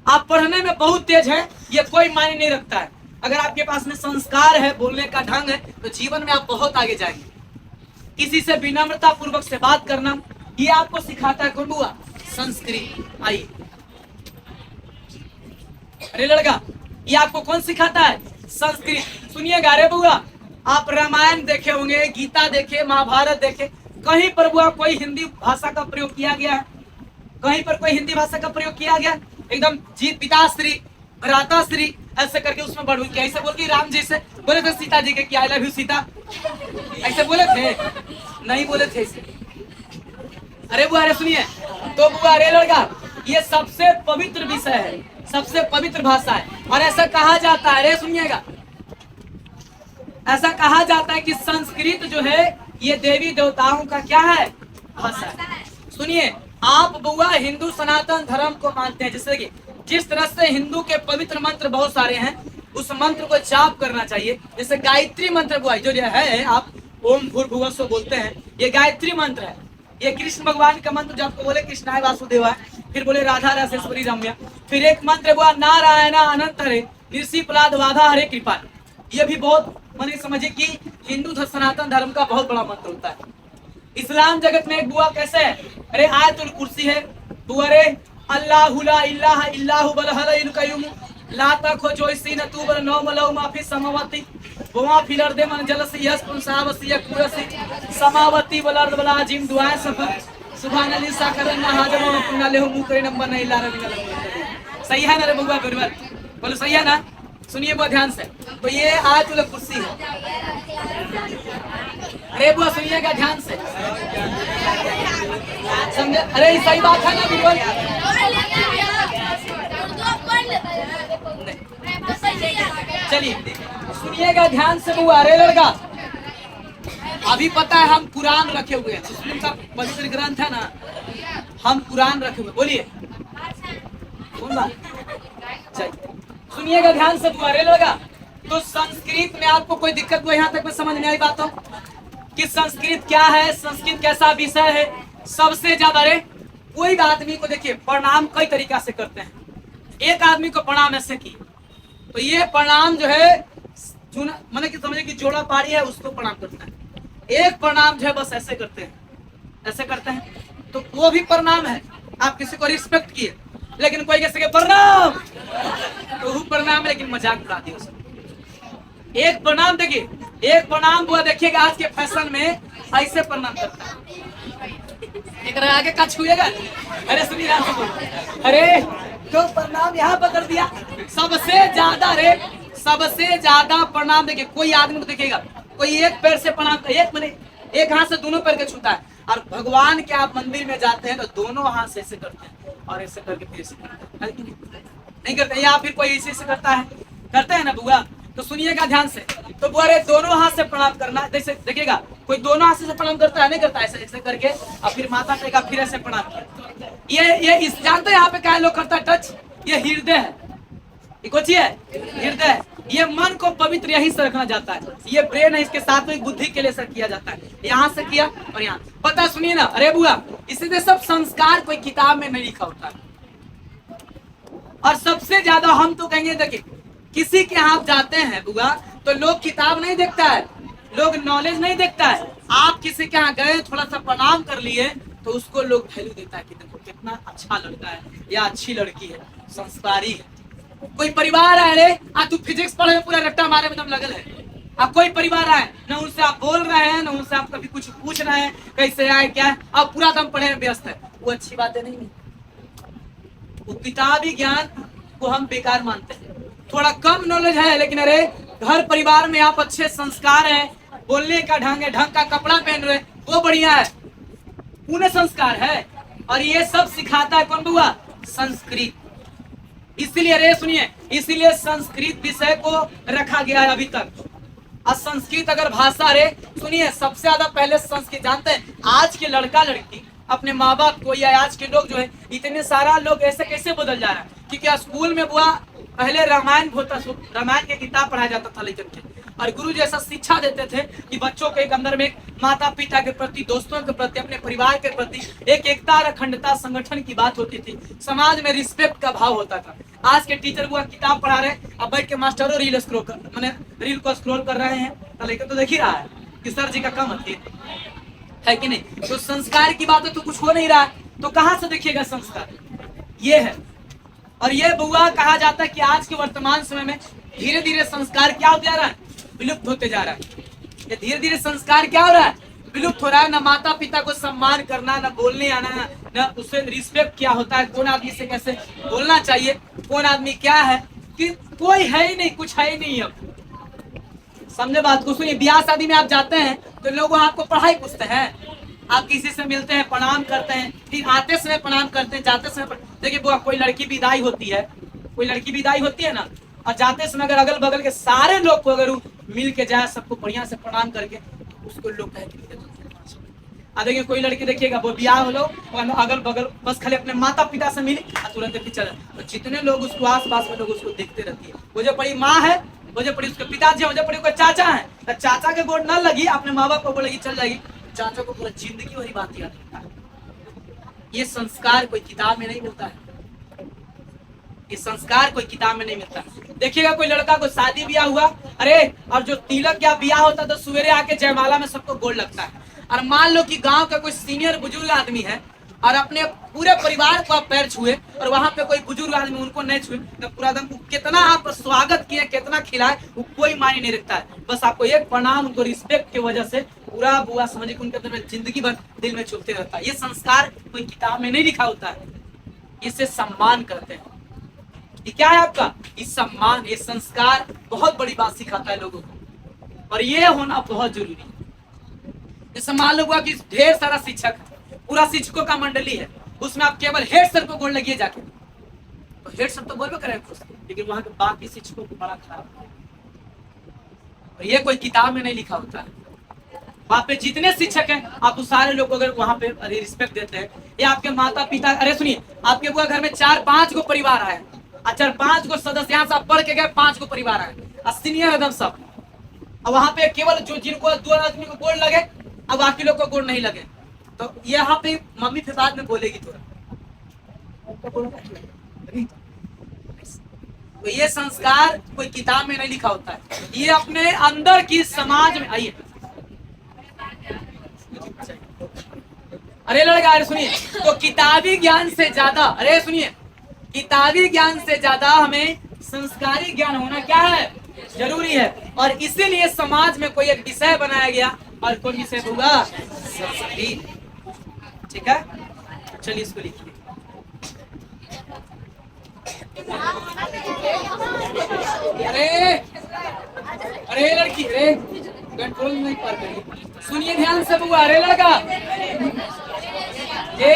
आप पढ़ने में बहुत तेज है, ये कोई मायने नहीं रखता है। अगर आपके पास में संस्कार है, बोलने का ढंग है, तो जीवन में आप बहुत आगे जाएंगे। किसी से विनम्रता पूर्वक से बात करना, ये आपको सिखाता है कौन बुआ? संस्कृत। आइए। अरे लड़का, ये आपको कौन सिखाता है? संस्कृत। सुनिएगा रे बुआ, आप रामायण देखे होंगे, गीता देखे, महाभारत देखे, कहीं पर बुआ कोई हिंदी भाषा का प्रयोग किया गया है? कहीं पर कोई हिंदी भाषा का प्रयोग किया गया? एकदम जी पिताश्री भ्राताश्री ऐसे करके उसमें बढ़ गया। ऐसे बोल के राम जी से बोले थे सीता जी के कि आई लव यू सीता, ऐसे बोले थे? नहीं बोले थे इसे। अरे बुआ अरे सुनिए, तो बुआ अरे लड़का, ये सबसे पवित्र विषय है, सबसे पवित्र भाषा है। और ऐसा कहा जाता है, अरे सुनिएगा, ऐसा कहा जाता है कि संस्कृत जो है ये देवी देवताओं का क्या है? भाषा है। सुनिए, आप बुआ हिंदू सनातन धर्म को मानते हैं, जैसे कि जिस तरह से हिंदू के पवित्र मंत्र बहुत सारे हैं, उस मंत्र को जाप करना चाहिए। जैसे गायत्री मंत्र बुआ जो है, आप ओम भूर्भुवः स्वः बोलते हैं, ये गायत्री मंत्र है। ये कृष्ण भगवान का मंत्र जो आपको बोले कृष्णाय वासुदेवाय, फिर बोले राधा रासेश्वरी रम्या, फिर एक मंत्र बुआ नारायण अनंत हरे ऋषि प्रहलाद वाधा हरे कृपा। ये भी बहुत माने समझिए कि हिंदू सनातन धर्म का बहुत बड़ा मंत्र होता है। इस्लाम जगत में एक बुआ कैसे है? अरे आयतुल कुर्सी है बुआ रे, अल्लाहु ला इलाहा इल्लाहु वल हय्युल कय्यूम ला तखुजु सिनतु व नौम लहु मा फी समावति वमा फिल अर्दि मन जलसि यस्कुन सावसि यकुरसि समावति वल अर्द वल अजीम दुआ सब सुभान अल्लाह साकरन हाजर कुना लेहु मुकरे नंबर नहीं ला रबिल। सही है ना रे बुआ? बराबर बोलो, सही है ना? सुनिए बुआ ध्यान से, तो ये आयतुल कुर्सी है। अरे बुआ सुनिएगा ध्यान से, समझे? अरे सही बात है ना बिल्कुल? चलिए सुनिएगा ध्यान से बुआ। अरे लड़का, अभी पता है हम कुरान रखे हुए हैं, मुस्लिम का पवित्र ग्रंथ है ना, हम कुरान रखे हुए। बोलिए कौन बात? चलिए सुनिएगा ध्यान से बुआ। अरे लड़का, तो संस्कृत में आपको कोई दिक्कत हुआ? यहाँ तक में समझ में आई बातों कि संस्कृत क्या है, संस्कृत कैसा विषय है? सबसे ज्यादा रे कोई आदमी को देखिए प्रणाम कई तरीका से करते हैं। एक आदमी को प्रणाम ऐसे की, तो ये प्रणाम जो है मैंने कि समझे कि जोड़ा पाड़ी है उसको प्रणाम करते हैं। एक प्रणाम जो है बस ऐसे करते हैं, ऐसे करते हैं, तो वो भी प्रणाम है। आप किसी को रिस्पेक्ट किए, लेकिन कोई कैसे प्रणाम, तो वो प्रणाम है लेकिन मजाक उड़ा दिया उसने। एक प्रणाम देखिए, एक प्रणाम हुआ देखिएगा आज के फैशन में ऐसे प्रणाम करता है, एक आगे का छुएगा। अरे सुनिए ध्यान से बोलो। अरे तो प्रणाम यहाँ पर कर दिया। सबसे ज्यादा रे, सबसे ज्यादा प्रणाम देखिए कोई आदमी को देखिएगा, कोई एक पैर से प्रणाम, एक मैंने एक हाथ से दोनों पैर के छूता है। और भगवान के आप मंदिर में जाते हैं तो दोनों हाथ से ऐसे करते हैं और ऐसे करके फिर ऐसे करते हैं, नहीं करते हैं? या फिर कोई ऐसे करता है, करते हैं ना बुआ? तो सुनिएगा ध्यान से। तो बुआ रे दोनों हाथ से प्रणाम करना, जैसे देखिएगा कोई दोनों हाथ से प्रणाम करता है, नहीं करता ऐसे ऐसे करके और फिर माथा टेका फिर ऐसे प्रणाम किया। ये इस जानते हैं यहाँ पे क्या लोग करता है टच? ये हृदय है, ये कुछ है हृदय। ये मन को पवित्र यहीं से रखना जाता है। ये ब्रेन है, इसके साथ में बुद्धि के लिए सर किया जाता है। यहाँ से किया और यहाँ पता सुनिए ना। अरे बुआ इसलिए सब संस्कार कोई किताब में नहीं लिखा होता है। और सबसे ज्यादा हम तो कहेंगे देखिए किसी के यहाँ जाते हैं बुआ तो लोग किताब नहीं देखता है, लोग नॉलेज नहीं देखता है। आप किसी के यहाँ गए थोड़ा सा प्रणाम कर लिए तो उसको लोग वैल्यू देता है कि देखो कितना अच्छा लड़का है या अच्छी लड़की है, संस्कारी है। कोई परिवार आए रे तू फिजिक्स पढ़े पूरा रट्टा मारे में दम लगल है। अब कोई परिवार आए न उनसे आप बोल रहे हैं न उनसे आप कभी कुछ पूछ रहे हैं कैसे आए क्या है, अब पूरा दम पढ़े में व्यस्त है, वो अच्छी बातें नहीं है। वो किताबी ज्ञान को हम बेकार मानते हैं। थोड़ा कम नॉलेज है लेकिन अरे घर परिवार में आप अच्छे संस्कार है, बोलने का ढंग है, ढंग का कपड़ा पहन रहे वो बढ़िया है, पुण्य संस्कार है। और ये सब सिखाता है कौन बुआ? संस्कृत। इसीलिए अरे सुनिए, इसीलिए संस्कृत विषय को रखा गया है अभी तक। और संस्कृत अगर भाषा रे सुनिए सबसे ज्यादा पहले संस्कृत जानते हैं। आज के लड़का लड़की अपने माँ बाप को या आज के लोग जो है इतने सारा लोग ऐसे कैसे बदल जा रहा है क्योंकि स्कूल में बुआ पहले रामायण होता, रामायण की किताब पढ़ाया जाता था लेकिन के और गुरु जैसा शिक्षा देते थे कि बच्चों के अंदर में माता पिता के प्रति, दोस्तों के प्रति, अपने परिवार के प्रति एक एकता और अखंडता संगठन की बात होती थी। समाज में रिस्पेक्ट का भाव होता था। आज के टीचर वो किताब पढ़ा रहे, अब बैठ के मास्टरों रील स्क्रॉल कर मैंने रील को स्क्रॉल कर रहे हैं तो लेकर तो देख ही रहा है कि सर जी का कम है कि नहीं। तो संस्कार की बात है तो कुछ हो नहीं रहा तो कहाँ से देखिएगा संस्कार? ये है। और ये बुआ कहा जाता है कि आज के वर्तमान समय में धीरे धीरे संस्कार क्या होते जा रहा है? विलुप्त होते जा रहा है। ये धीरे धीरे संस्कार क्या हो रहा है? विलुप्त हो रहा है। ना माता पिता को सम्मान करना, ना बोलने आना, ना उससे रिस्पेक्ट क्या होता है, कौन आदमी से कैसे बोलना चाहिए, कौन आदमी क्या है, कि कोई है ही नहीं, कुछ है ही नहीं। अब समझे बात को? सुनिए ब्याह शादी में आप जाते हैं तो लोग आपको पढ़ाई पूछते हैं, आप किसी से मिलते हैं प्रणाम करते हैं, फिर आते समय प्रणाम करते हैं, जाते समय देखिए बुआ कोई लड़की विदाई होती है, कोई लड़की विदाई होती है ना, और जाते समय अगर अगल बगल के सारे लोग को अगर मिल के जाए सबको बढ़िया से प्रणाम करके उसको लोग कहते देखिए कोई लड़की देखिएगा वो ब्याह हो लो अगल बगल बस खाली अपने माता पिता से मिली तुरंत पीछे तो जितने लोग उसको आस पास में लोग उसको देखते रहती है। वो जो पड़ी माँ है, वो जो पड़ी उसके पिताजी, वो जो पड़ी उसका चाचा है, तो चाचा के गोड़ न लगी अपने माँ बाप को बोलेगी चल जाएगी, चाचा को पूरा जिंदगी वही बात याद रखता है। ये संस्कार कोई किताब में नहीं मिलता है, ये संस्कार कोई किताब में नहीं मिलता। देखिएगा कोई लड़का को शादी ब्याह हुआ, अरे और जो तिलक या ब्याह होता तो सवेरे आके जयमाला में सबको गोड़ लगता है। और मान लो कि गांव का कोई सीनियर बुजुर्ग आदमी है और अपने पूरे परिवार को आप पैर छुए और वहां पे कोई बुजुर्ग आदमी उनको नहीं छुए तो पूरा दम कितना आप स्वागत किए, कितना खिलाए, वो कोई मायने नहीं रखता है। बस आपको एक प्रणाम, उनको रिस्पेक्ट की वजह से पूरा बुआ समझिए उनके अंदर में जिंदगी भर दिल में चुभते रहता है। ये संस्कार कोई किताब में नहीं लिखा होता है, इससे सम्मान करते हैं। ये क्या है आपका? इस सम्मान, ये संस्कार बहुत बड़ी बात सिखाता है लोगों को और ये होना बहुत जरूरी है। जैसे मान लो कि ढेर सारा शिक्षक है, पूरा शिक्षकों का मंडली है, उसमें आप केवल हेड सर को गोड़ लगिए जाके तो हेड सर तो बोलबे करें खुश, लेकिन वहां के बाकी शिक्षकों को बड़ा खराब और ये कोई किताब में नहीं लिखा होता है। वहां पे जितने शिक्षक हैं आप उस सारे लोग अगर वहां पे रिस्पेक्ट देते हैं, ये आपके माता पिता, अरे सुनिए आपके बुआ घर में 4-5 गो परिवार आए, 4-5 गो सदस्य यहाँ से आप पढ़ के गए, 5 गो परिवार आए, सीनियर एकदम सब, और वहां पे केवल जो जिनको 2 आदमी को गोड़ लगे अब बाकी लोग को गोड़ नहीं लगे तो यहाँ पे मम्मी फिर बाद में बोलेगी थोड़ा। तो ये संस्कार कोई किताब में नहीं लिखा होता है, ये अपने अंदर की समाज में। आइए अरे लड़का, अरे सुनिए, तो किताबी ज्ञान से ज्यादा, अरे सुनिए, किताबी ज्ञान से ज्यादा हमें संस्कारी ज्ञान होना क्या है? जरूरी है। और इसीलिए समाज में कोई एक विषय बनाया गया, और कौन विषय होगा? संस्कृत। ठीक है, चलिए इसको लिखिए। अरे अरे लड़की, अरे कंट्रोल नहीं कर रही, सुनिए ध्यान से बुआ। अरे लड़का, ये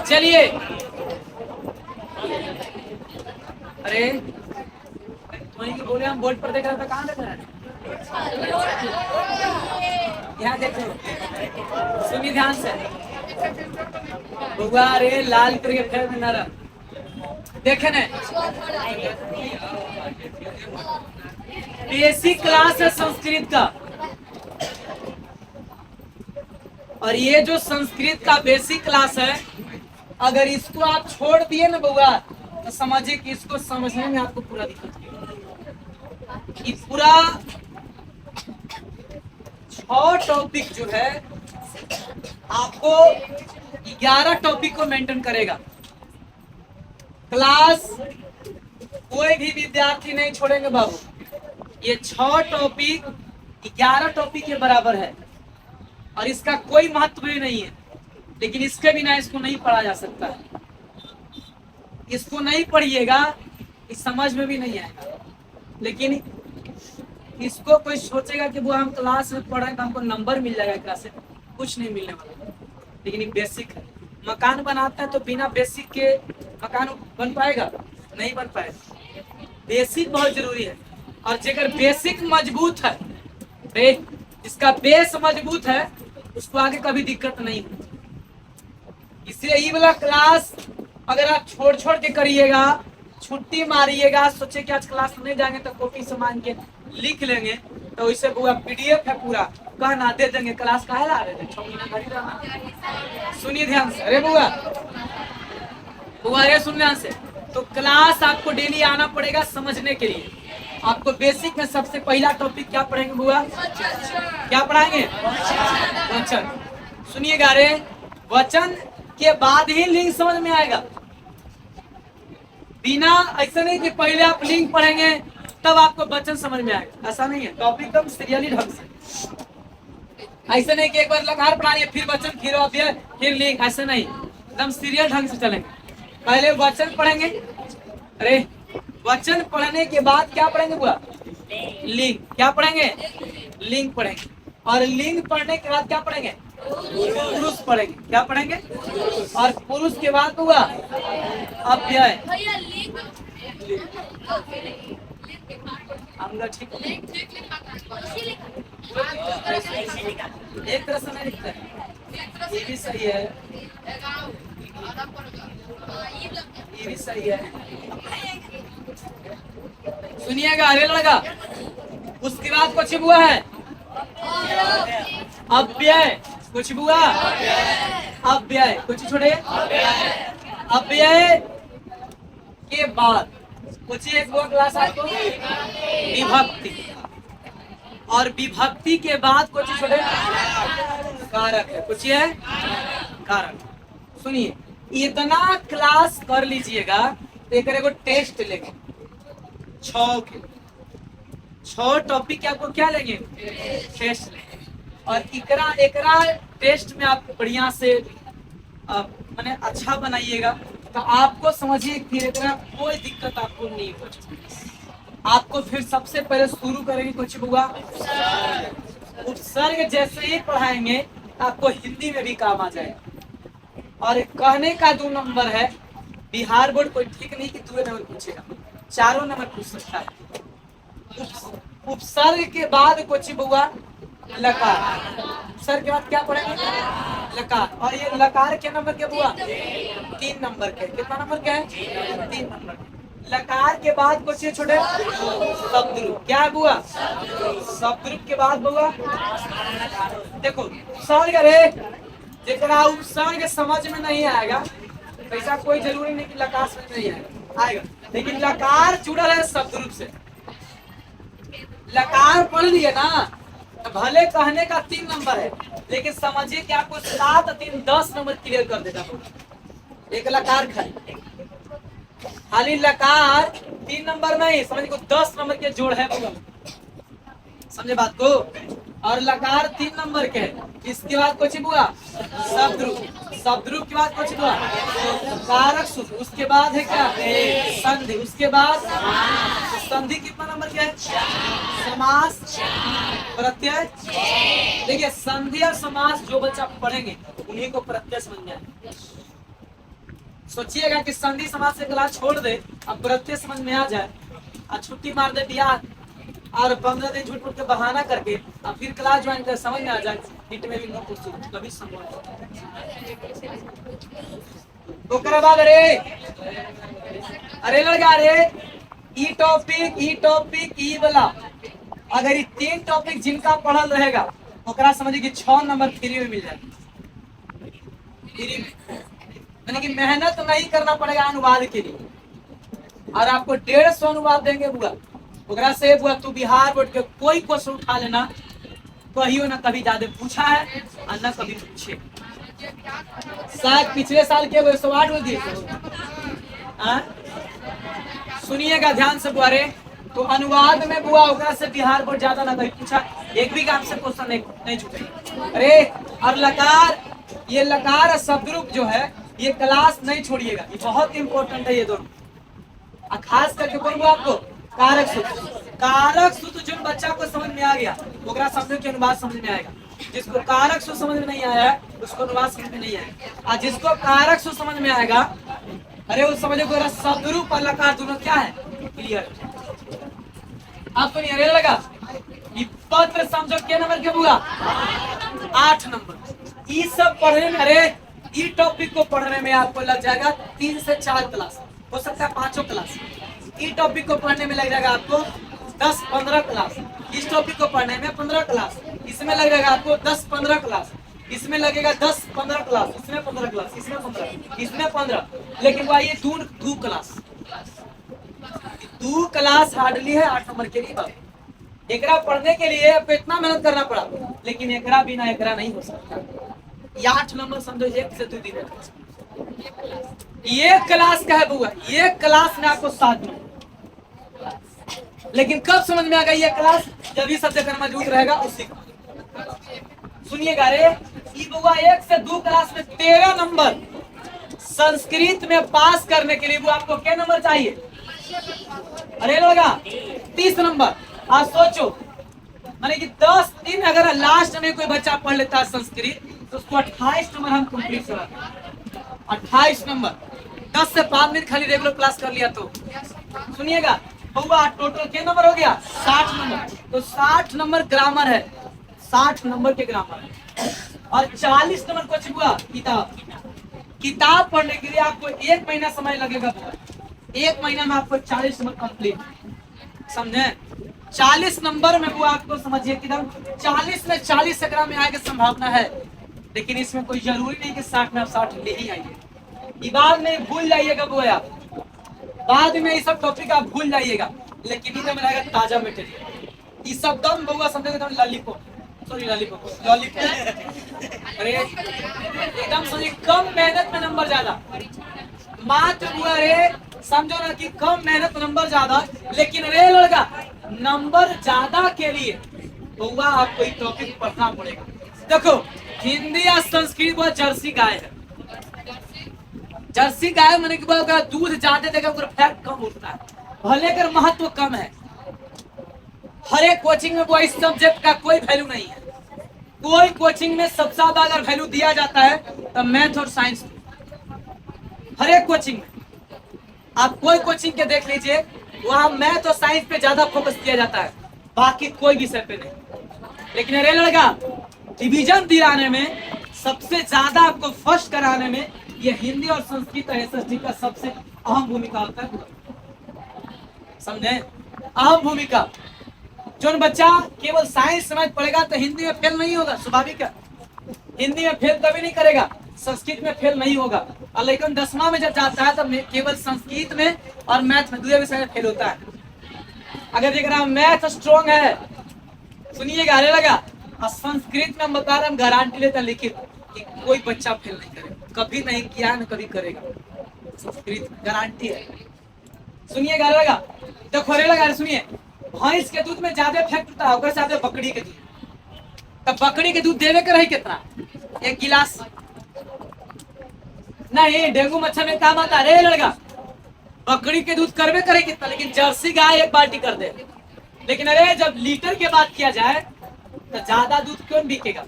चलिए। अरे वहीं के बोले, हम बोर्ड पर देख रहा था, कहाँ देख रहा है? यहाँ देखो, सुनिए ध्यान से बुआ। अरे लाल करके फेर में नरम देखे न, बेसिक क्लास है संस्कृत का, और ये जो संस्कृत का बेसिक क्लास है, अगर इसको आप छोड़ दिए ना बुआ, तो समझिए कि इसको समझने में आपको पूरा दिक्कत है। ये पूरा 6 टॉपिक जो है आपको 11 टॉपिक को मेंटेन करेगा। क्लास कोई भी विद्यार्थी नहीं छोड़ेंगे बाबू। ये 6 टॉपिक 11 टॉपिक के बराबर है, और इसका कोई महत्व भी नहीं है, लेकिन इसके बिना इसको नहीं पढ़ा जा सकता है। इसको नहीं पढ़िएगा, इस समझ में भी नहीं आएगा। लेकिन इसको कोई सोचेगा कि वो हम क्लास में पढ़ें तो हमको नंबर मिल जाएगा क्लास से, कुछ नहीं मिलने वाला। लेकिन ये बेसिक है। मकान बनाता है तो बिना बेसिक के मकान बन पाएगा? नहीं बन पाएगा। बेसिक बहुत जरूरी है, और जेकर बेसिक मजबूत है, इसका बेस मजबूत है, उसको आगे कभी दिक्कत नहीं होती। इसलिए ये वाला क्लास अगर आप छोड़ छोड़ के करिएगा, छुट्टी मारिएगा, सोचे कि आज क्लास नहीं जाएंगे तो कॉपी से मान के लिख लेंगे, तो इसे पूरा PDF है, पूरा कहना दे देंगे, क्लास काहे ला रहे थे, 6 महीना घर ही रहना। सुनिए ध्यान से। अरे बुआ अरे सुन ध्यान से। तो क्लास आपको डेली आना पड़ेगा समझने के लिए। आपको बेसिक में सबसे पहला टॉपिक क्या पढ़ेंगे बुआ? क्या पढ़ाएंगे? वचन। सुनिएगा, अरे वचन के बाद ही लिंग समझ में आएगा। बिना ऐसा नहीं कि पहले आप लिंग पढ़ेंगे तब आपको वचन समझ में आएगा, ऐसा नहीं है। टॉपिक एकदम सीरियली ढंग से, ऐसा नहीं कि एक बार लकार पढ़ानी है फिर वचन, फिर अव्यय, फिर लिंग, ऐसा नहीं। एकदम सीरियल ढंग से चलेंगे। पहले वचन पढ़ेंगे। अरे वचन पढ़ने के बाद क्या पढ़ेंगे बुआ? लिंग। क्या पढ़ेंगे? लिंग पढ़ेंगे। और लिंग पढ़ने के बाद क्या पढ़ेंगे? पुरुष पढ़ेंगे। क्या पढ़ेंगे? और पुरुष के बाद बुआ अव्यय। ठीक, एक तरह से नहीं लिखता है, ये भी सही है, ये भी सही है। सुनिएगा, अरे लड़का, उसके बाद कुछ बुआ है अव्यय। कुछ बुआ अव्यय, कुछ छोड़े अव्यय के बाद कुछ एक बुआ क्लास आपको विभक्ति, और विभक्ति के बाद कुछ छोड़े कारक है। कुछ है कारक। सुनिए, इतना क्लास कर लीजिएगा तो एक एगो टेस्ट लेंगे 6 टॉपिक के आपको क्या लेंगे? टेस्ट लेंगे। और एकरा टेस्ट में आप बढ़िया से माने अच्छा बनाइएगा, तो आपको समझिए फिर इतना कोई दिक्कत आपको नहीं हो। आपको फिर सबसे पहले शुरू करेंगे कुछ बुआ उपसर्ग। जैसे ही पढ़ाएंगे आपको हिंदी में भी काम आ जाएगा। और कहने का 2 नंबर है, बिहार बोर्ड कोई ठीक नहीं कि 2 नंबर पूछेगा, 4 नंबर पूछ सकता है। उपसर्ग के बाद कुछ बुआ लकार। उपसर्ग के बाद क्या पढ़ेंगे? लकार। और ये लकार के नंबर के बुआ 3 नंबर के। कितना नंबर के है? 3 नंबर। लकार के बाद कुछ छोटे शब्दरूप। क्या है बुआ? शब्दरूप के बाद बुआ देखो उपसर्ग। अरे जितना उपसर्ग समझ में नहीं आएगा, ऐसा कोई जरूरी नहीं कि लकार समझ नहीं आएगा, लेकिन लकार जुड़ा है शब्दरूप से। लकार पढ़ लिए ना, तो भले कहने का 3 नंबर है, लेकिन समझिए कि आपको 7 3 10 नंबर क्लियर कर देगा। एक लकार खाली लकार 3 नंबर नहीं, समझिए 10 नंबर के जोड़ है। समझे बात को? और लकार 3 नंबर के है। इसके बाद कुछ हुआ शब्दरूप, शब्दरूप के बाद कुछ हुआ कारक सूत्र, उसके बाद है क्या संधि, उसके बाद संधि कितना नंबर क्या है समास प्रत्यय। देखिए संधि और समास जो बच्चा पढ़ेंगे उन्हीं को प्रत्यय समझ में आए। सोचिएगा कि संधि समास से क्लास छोड़ दे अब प्रत्यय समझ में आ जाए और छुट्टी मार दे बिहार और 15 दिन झूठ मूठ के बहाना करके और फिर क्लास ज्वाइन कर समझ में आ जाए हिट में भी नो क्वेश्चन कभी संभव। ओकरा बाद अरे लड़का रे ई टॉपिक ई वाला अगर ये 3 टॉपिक जिनका पढ़ल रहेगा ओकरा समझिए कि 6 नंबर फ्री में मिल जाएगा। फ्री यानी कि मेहनत नहीं करना पड़ेगा अनुवाद के लिए और आपको 150 अनुवाद देंगे बुआ ओकरा से बुआ तू बिहार बोर्ड के कोई क्वेश्चन उठा लेना कहियो ना कभी ज्यादा पूछा है और ना कभी पूछे। शायद पिछले साल के 108 हो दिए सुनिएगा ध्यान से बुआ रे तो अनुवाद में बुआ ओकरा से बिहार बोर्ड ज्यादा ना कभी पूछा एक भी काम से क्वेश्चन नहीं छूटेगा। अरे और लकार ये लकार और शब्दरूप जो है ये क्लास नहीं छोड़िएगा ये बहुत इंपॉर्टेंट है ये दोनों और खास करके बोलूँ आपको कारक सूत्र जो बच्चा को समझ में आ गया ओकरा शब्दों के अनुवाद समझ में आएगा। जिसको कारक सूत्र समझ में नहीं आया है उसको अनुवाद समझ में नहीं आएगा और जिसको कारक सूत्र समझ में आएगा अरे वो समझो शब्दरूप और लकार दोनों क्या है क्लियर। आपको नहीं अरे लगा ये पत्र समझो क्या नंबर के बुआ 8 नंबर। ये सब पढ़ने में अरे ये टॉपिक को पढ़ने में आपको लग जाएगा 3 से 4 क्लास हो सकता है 5 क्लास। इस टॉपिक को पढ़ने में लग जाएगा आपको 10-15 क्लास, इस टॉपिक को पढ़ने में 15 क्लास, इसमें लग जाएगा आपको 10-15 क्लास, इसमें लगेगा 10-15 क्लास, इसमें 15 क्लास, इसमें 15, इसमें 15। लेकिन भाई ये दो क्लास हार्डली है 8 नंबर के लिए बात। एकरा पढ़ने के लिए आपको इतना मेहनत करना पड़ा लेकिन एकरा बिना एकरा नहीं हो सकता। ये 8 नंबर समझो 1 से 2 दिन ये क्लास का है बुआ ये क्लास में आपको 7 नंबर लेकिन कब समझ में आ गई ये क्लास जब ये सब्जेक्ट मौजूद रहेगा उसी को सुनिएगा रे ये बुआ 1 से 2 क्लास में 13 नंबर संस्कृत में पास करने के लिए वो आपको क्या नंबर चाहिए अरे लगा 30 नंबर। आज सोचो माने कि 10 दिन अगर लास्ट में कोई बच्चा पढ़ लेता है संस्कृत तो उसको 28 नंबर हम कंप्लीट करा 28 नंबर 10 से 5 मिनट खाली रेगुलर क्लास कर लिया तो सुनिएगा हुआ टोटल क्या नंबर हो गया 60 नंबर। तो 60 नंबर ग्रामर है 60 नंबर के ग्रामर है और 40 नंबर कुछ हुआ किताब पढ़ने के लिए आपको 1 महीना समय लगेगा। 1 महीना में आपको 40 नंबर कंप्लीट समझे। 40 नंबर में वो आपको समझिए कि 40 में 40 से ग्राम में आने की संभावना है लेकिन इसमें कोई जरूरी नहीं कि 60 में आप 60 ले ही आइए। बाद में भूल जाइएगा वो आप बाद में ये सब टॉपिक आप भूल जाइएगा लेकिन इधर में रहेगा ताजा मटेरियल। ये सब दम बउआ समझेगा एकदम लॉलीपॉप अरे एकदम समझिए कम मेहनत में नंबर ज्यादा मात्र बुआ रे समझो ना कि कम मेहनत में नंबर ज्यादा लेकिन रे लड़का नंबर ज्यादा के लिए बउआ आपको ये टॉपिक पढ़ना पड़ेगा। देखो हिंदी या संस्कृत वो जर्सी गाय है जर्सी गाय मैंने कि दूध ज्यादा देगा फैट कम उठता है भले कर महत्व कम है। हर एक कोचिंग में वो इस सब्जेक्ट का कोई वैल्यू नहीं है। कोई कोचिंग में सबसे ज्यादा अगर वैल्यू दिया जाता है तो मैथ और साइंस हर एक कोचिंग में आप कोई कोचिंग के देख लीजिए वहां मैथ और साइंस पे ज्यादा फोकस किया जाता है बाकी कोई विषय पे नहीं। लेकिन अरे लड़का डिवीजन दिलाने में सबसे ज्यादा आपको फर्स्ट कराने में ये हिंदी और संस्कृत और एसएसटी का सबसे अहम भूमिका होता है समझे। अहम भूमिका जो बच्चा केवल साइंस समझ पड़ेगा तो हिंदी में फेल नहीं होगा स्वाभाविक है। हिंदी में फेल कभी नहीं करेगा संस्कृत में फेल नहीं होगा और लेकिन 10वां में जब जाता है तब केवल संस्कृत में और मैथ में दूसरे विषय में फेल होता है। अगर देख रहा मैथ स्ट्रॉन्ग है सुनिएगा अरे लगा और संस्कृत में हम बता रहे हम गारंटी लेते हैं लिखित कि कोई बच्चा फेल नहीं करेगा कभी नहीं किया न कभी करेगा संस्कृत गारंटी है। सुनिएगा अरे लगा देखो अरे लगा सुनिए भैंस के दूध में ज्यादा फैक्ट होता है ज्यादा बकरी के दूध तो बकरी के दूध देवे के रही कितना? 1 गिलास। नहीं, डेंगू मच्छर में काम आता रे लड़का। बकरी के दूध करवे करे कितना, लेकिन जर्सी गाय 1 बाल्टी कर दे। लेकिन अरे जब लीटर की बात किया जाए तो ज्यादा दूध क्यों बिकेगा?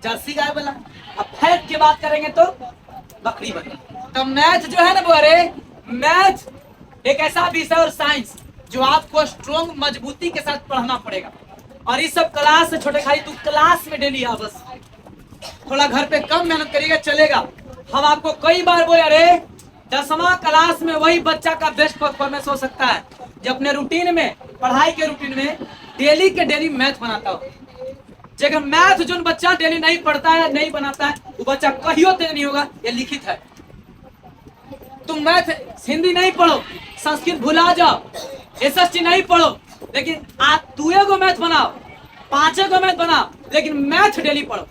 जर्सी गाय वाला। अब फैट की बात करेंगे तो बकरी वाला। तो मैथ जो है ना वो, अरे मैथ एक ऐसा विषय और साइंस जो आपको स्ट्रॉन्ग मजबूती के साथ पढ़ना पड़ेगा। और इस सब क्लास से छोटे खाली तू क्लास में डेली आ बस, थोड़ा घर पे कम मेहनत करिएगा चलेगा। हम आपको कई बार बोले अरे 10वां क्लास में वही बच्चा का बेस्ट परफॉर्मेंस हो सकता है जो अपने रूटीन में, पढ़ाई के रूटीन में डेली के डेली मैथ बनाता हो। जगह मैथ जो बच्चा डेली नहीं पढ़ता है, नहीं बनाता है, वो बच्चा कहियो तेज नहीं होगा, ये लिखित है। तुम मैथ हिंदी नहीं पढ़ो, संस्कृत भुला जाओ, एसएसटी नहीं पढ़ो, लेकिन आज तू को मैथ बनाओ, 5 को मैथ बनाओ, लेकिन मैथ डेली पढ़ो।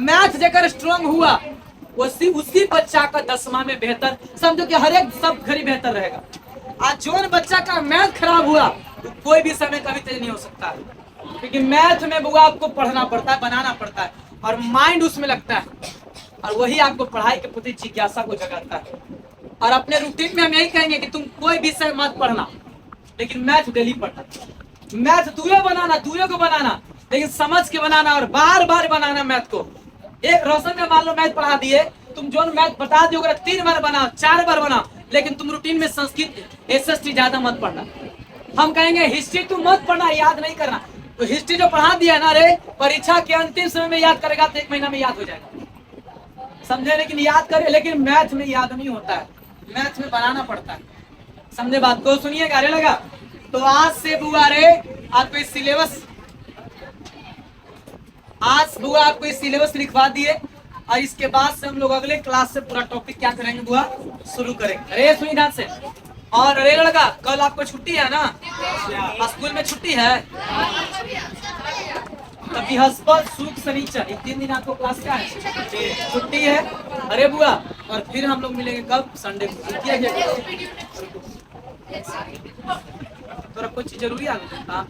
मैथ जगह स्ट्रॉन्ग हुआ उसी बच्चा का 10वां में बेहतर, समझो कि हर एक सब घड़ी बेहतर रहेगा। आज जो बच्चा का मैथ खराब हुआ तो कोई भी समय कभी तेज नहीं हो सकता है, क्योंकि मैथ में बुआ आपको पढ़ना पड़ता है, बनाना पड़ता है और माइंड उसमें लगता है, और वही आपको पढ़ाई के प्रति जिज्ञासा को जगाता है। और अपने रूटीन में हम यही कहेंगे कि तुम कोई विषय मत पढ़ना, लेकिन मैथ डेली पढ़ना। मैथ तुझे बनाना, तुझे को बनाना, लेकिन समझ के बनाना और बार बार बनाना मैथ को। एक रोशन में मान लो मैथ पढ़ा दिए, तुम जो मैथ बता दिए 3 बार बनाओ, 4 बार बनाओ, लेकिन तुम रूटीन में संस्कृत एसएसटी ज्यादा मत पढ़ना। हम कहेंगे हिस्ट्री तुम मत पढ़ना, याद नहीं करना। तो हिस्ट्री जो पढ़ा दिया ना रे, परीक्षा के अंतिम समय में याद करेगा तो 1 महीना में याद हो जाएगा, समझे? लेकिन याद करे, लेकिन मैथ में याद नहीं होता है, मैथ में बनाना पड़ता है, समझे बात को? सुनिएगा रे लगा। तो आज से बुआ रे आपको इस सिलेबस, आज बुआ आपको इस सिलेबस लिखवा दिए, और इसके बाद से हम लोग अगले क्लास से पूरा टॉपिक क्या करेंगे बुआ, शुरू करेंगे। अरे सुनी ध्यान से। और अरे लड़का, कल आपको छुट्टी है ना? स्कूल में छुट्टी है? तभी बृहस्पति शुक्र शनिचर 3 दिन आपको क्लास का है, छुट्टी है। अरे बुआ, और फिर हम लोग मिलेंगे कब? संडे को। थोड़ा कुछ जरूरी आ गया।